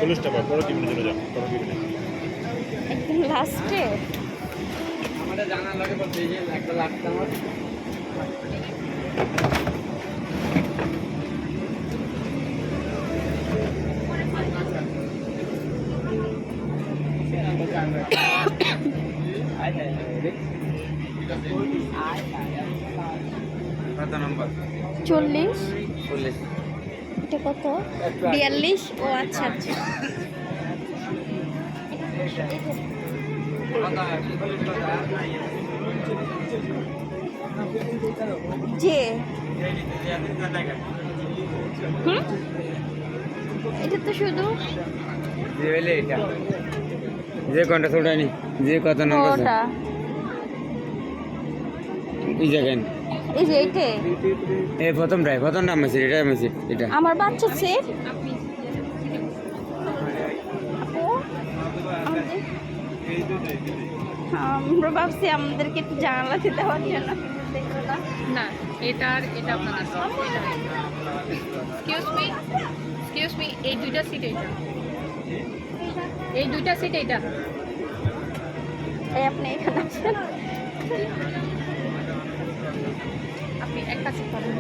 40 টাকা বড় টিফিনের জন্য যান বড় টিফিনে। একদম লাস্টে আমাদের জানা লাগে বলতে যে একটা লাগতো আমার কত নম্বর 40 40 এটা কত 42 ও আচ্ছা আচ্ছা যে এটা তো শুধু যে হইলে এটা যে কোনটা ছোটানি যে কত নম্বর ওটা এই জায়গায় এই যে এইটা এই প্রথম নাম আছে এটা আমার বাচ্চা সেট আমরা ভাবছি আমাদেরকে একটু জানালাতে দেওয়ার জন্য দেখো না না এটা আপনাদের এক্সকিউজ মি এই দুইটা সিট এটা এই আপনি এখানে আছেন আপনি একটা সিট পাবেন